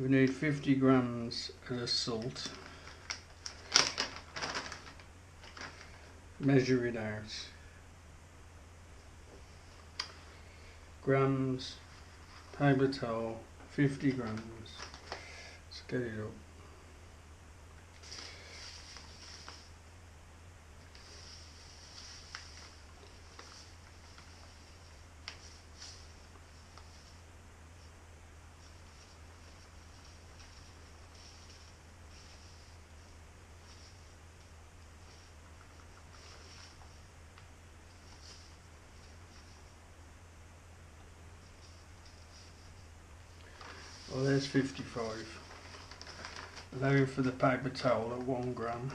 We need 50 grams of the salt. Measure it out. Grams, paper towel, 50 grams. Let's get it up. Well, there's 55. Allow for the paper towel at 1 gram.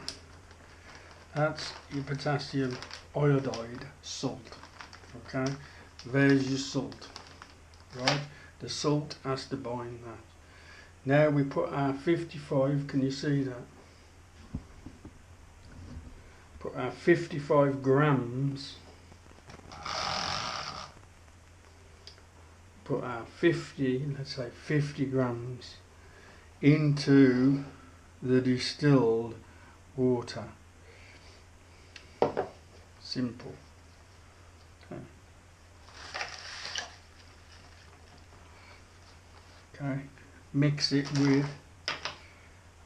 That's your potassium iodide salt. Okay, there's your salt. Right, the salt has to bind that. Now we put our 55. Can you see that? Put our 55 grams. Put our 50, let's say 50 grams into the distilled water. Simple. Okay. Mix it with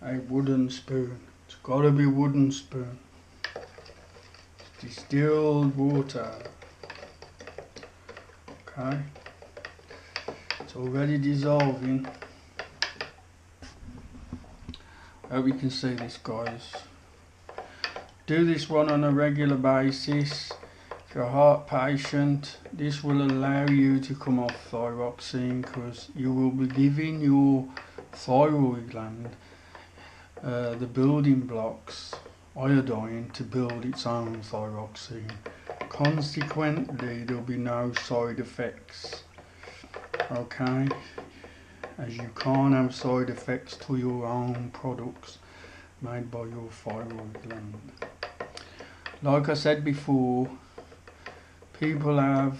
a wooden spoon. It's got to be wooden spoon. Distilled water. Okay. It's already dissolving. I hope you can see this, guys. Do this one on a regular basis. If you're a heart patient, this will allow you to come off thyroxine, because you will be giving your thyroid gland the building blocks, iodine, to build its own thyroxine. Consequently, there'll be no side effects. Okay, as you can't have side effects to your own products made by your thyroid gland. Like I said before, people have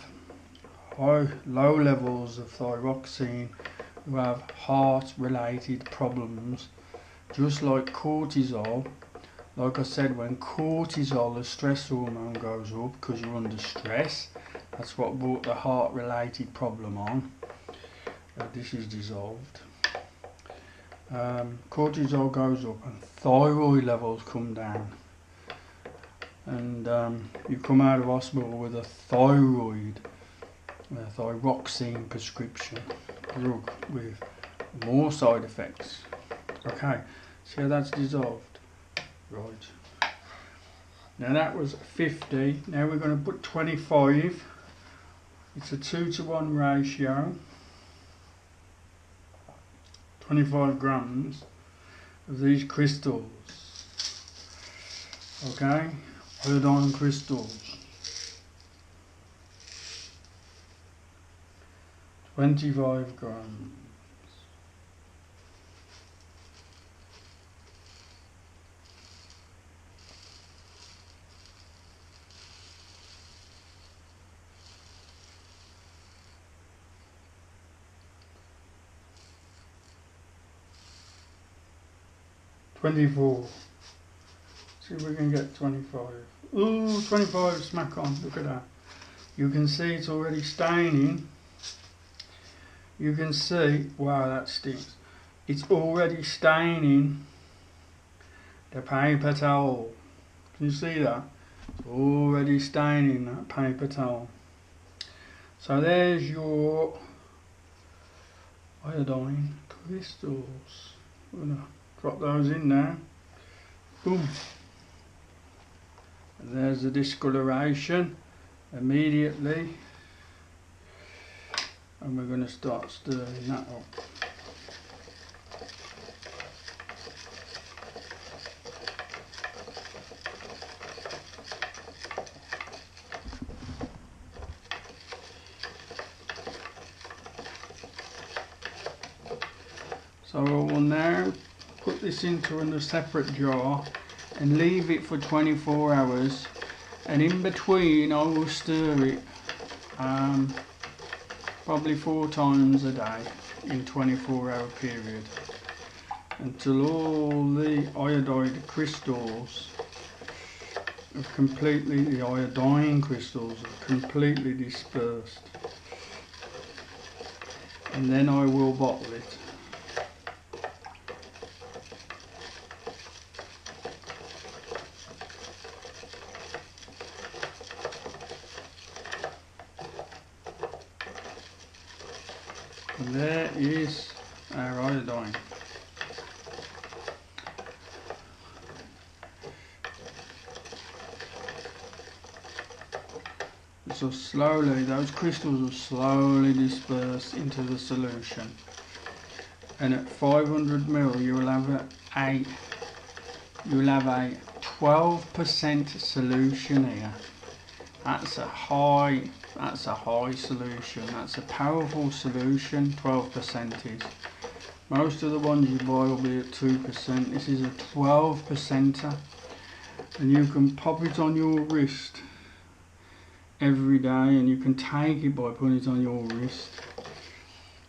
low levels of thyroxine who have heart related problems, just like cortisol. Like I said, when cortisol, the stress hormone, goes up because you're under stress, that's what brought the heart related problem on. This is dissolved. Cortisol goes up and thyroid levels come down, and you come out of hospital with a thyroxine prescription drug with more side effects. Okay, see how that's dissolved? Right. Now that was 50. Now we're going to put 25. It's a 2-to-1 ratio. 25 grams of these crystals. Okay, iodine crystals. 25 grams. $24. See if we can get 25. Ooh, 25 smack on. Look at that. You can see it's already staining. You can see, wow, that stinks. It's already staining the paper towel. Can you see that? It's already staining that paper towel. So there's your iodine crystals. We're gonna drop those in now. Boom. And there's the discoloration immediately. And we're going to start stirring that up. So I will now put this into a separate jar and leave it for 24 hours, and in between I will stir it probably 4 times a day. in 24-hour period until all the iodide crystals have completely, the iodine crystals have completely dispersed. And then I will bottle it. And there is our iodine. So slowly, those crystals will slowly disperse into the solution. And at 500 ml, you will have a 12% solution here. That's a high solution. That's a powerful solution. 12% is. Most of the ones you buy will be at 2%. This is a 12%er, and you can pop it on your wrist every day, and you can take it by putting it on your wrist.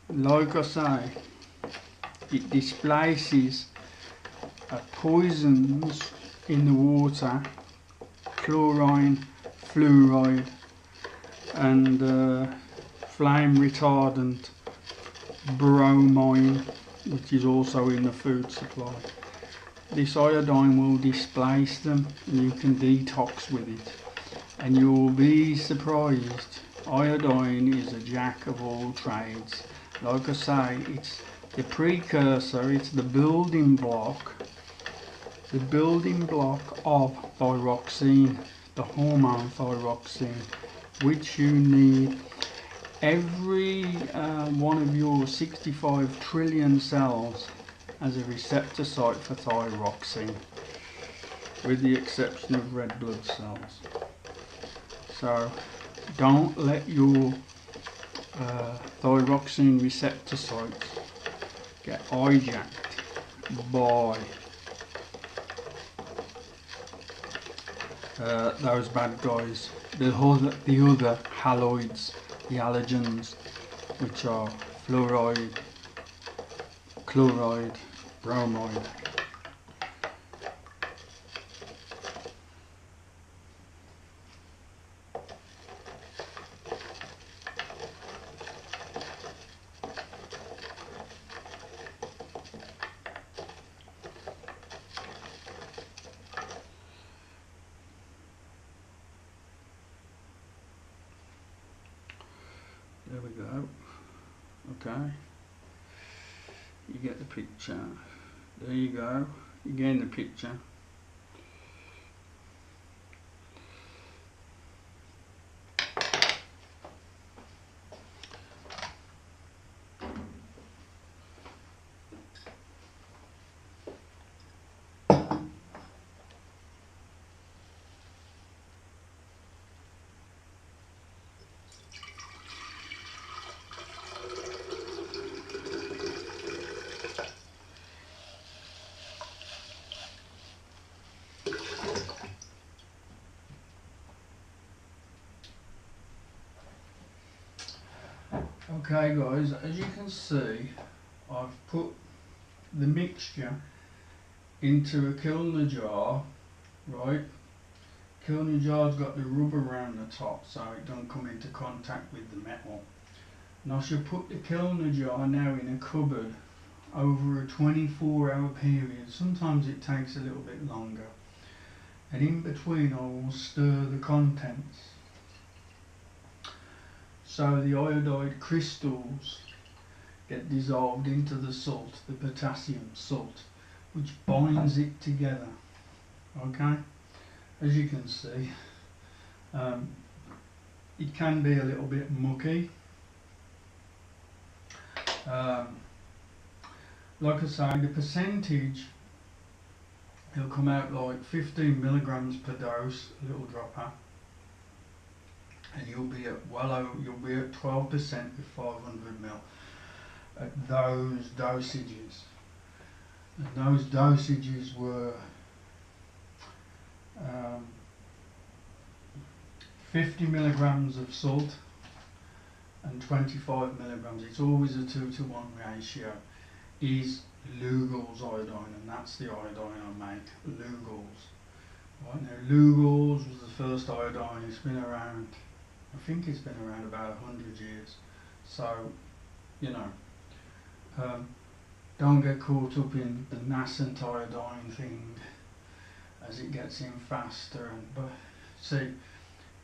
Like I say, it displaces poisons in the water, chlorine, fluoride, and flame retardant bromine, which is also in the food supply. This iodine will displace them, and you can detox with it. And you'll be surprised. Iodine is a jack of all trades. Like I say, it's the precursor, it's the building block of thyroxine, the hormone thyroxine, which you need. Every one of your 65 trillion cells has a receptor site for thyroxine, with the exception of red blood cells. So don't let your thyroxine receptor sites get hijacked by those bad guys, the other haloids, the halogens, which are fluoride, chloride, bromide. There we go. Okay. You get the picture. There you go. You gain the picture. Okay guys, as you can see, I've put the mixture into a Kilner jar, right? Kilner jar's got the rubber around the top so it don't come into contact with the metal. And I should put the Kilner jar now in a cupboard over a 24-hour period. Sometimes it takes a little bit longer. And in between I will stir the contents, so the iodide crystals get dissolved into the salt, the potassium salt, which binds it together. Okay, as you can see, it can be a little bit mucky. Like I say, the percentage, it'll come out like 15 milligrams per dose, a little dropper. And you'll be at 12% with 500 ml at those dosages. And those dosages were 50 milligrams of salt and and 25 milligrams, it's always a 2-to-1 ratio, is lugols iodine, and that's the iodine I make, lugols. Right, now lugols was the first iodine. It's been around, I think it's been around about 100 years. So, you know, don't get caught up in the nascent iodine thing as it gets in faster. But see,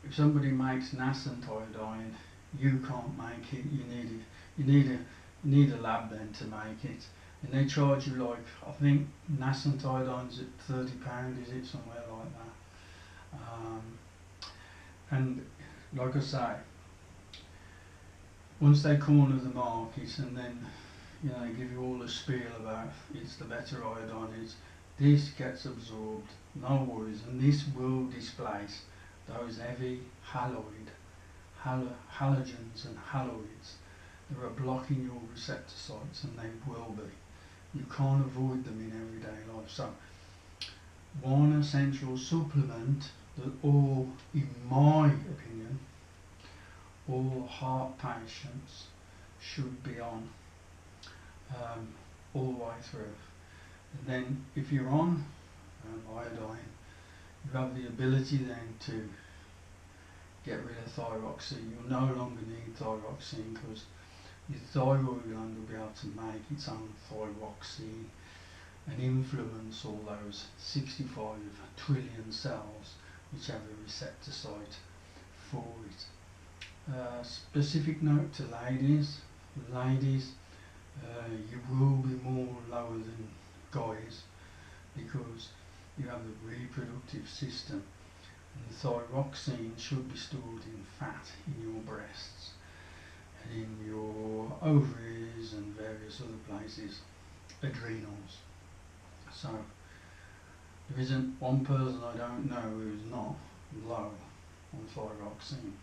if somebody makes nascent iodine, you can't make it. You need a lab then to make it, and they charge you like, I think nascent iodine's at £30, is it, somewhere like that. And like I say, once they corner the market and then, you know, they give you all the spiel about it's the better iodine is, this gets absorbed, no worries, and this will displace those heavy halogens and haloids that are blocking your receptor sites, and they will be. You can't avoid them in everyday life. So one essential supplement that all, in my opinion, all heart patients should be on all the way through. And then if you're on iodine, you have the ability then to get rid of thyroxine. You'll no longer need thyroxine because your thyroid gland will be able to make its own thyroxine and influence all those 65 trillion cells which have a receptor site for it. Specific note to ladies, you will be more lower than guys because you have the reproductive system, and the thyroxine should be stored in fat in your breasts and in your ovaries and various other places, adrenals. So there isn't one person I don't know who's not low on thyroxine.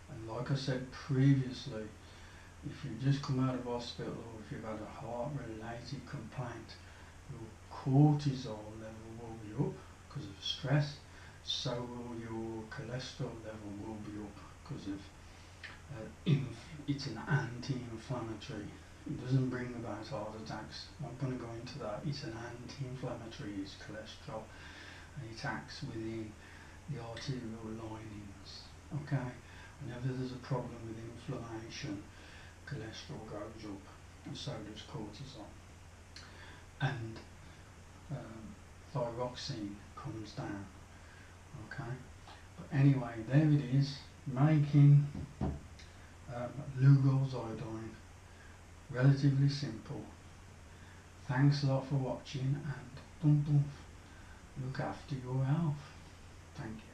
And like I said previously, if you've just come out of hospital or if you've had a heart-related complaint, your cortisol level will be up because of stress, so will your cholesterol level will be up because of it's an anti-inflammatory. It doesn't bring about heart attacks. I'm not going to go into that. It's an anti-inflammatory, it's cholesterol, and it acts within the arterial linings. Okay? Whenever there's a problem with inflammation, cholesterol goes up, and so does cortisol. And thyroxine comes down. Okay? But anyway, there it is, making lugols iodine. Relatively simple. Thanks a lot for watching, and look after your health. Thank you.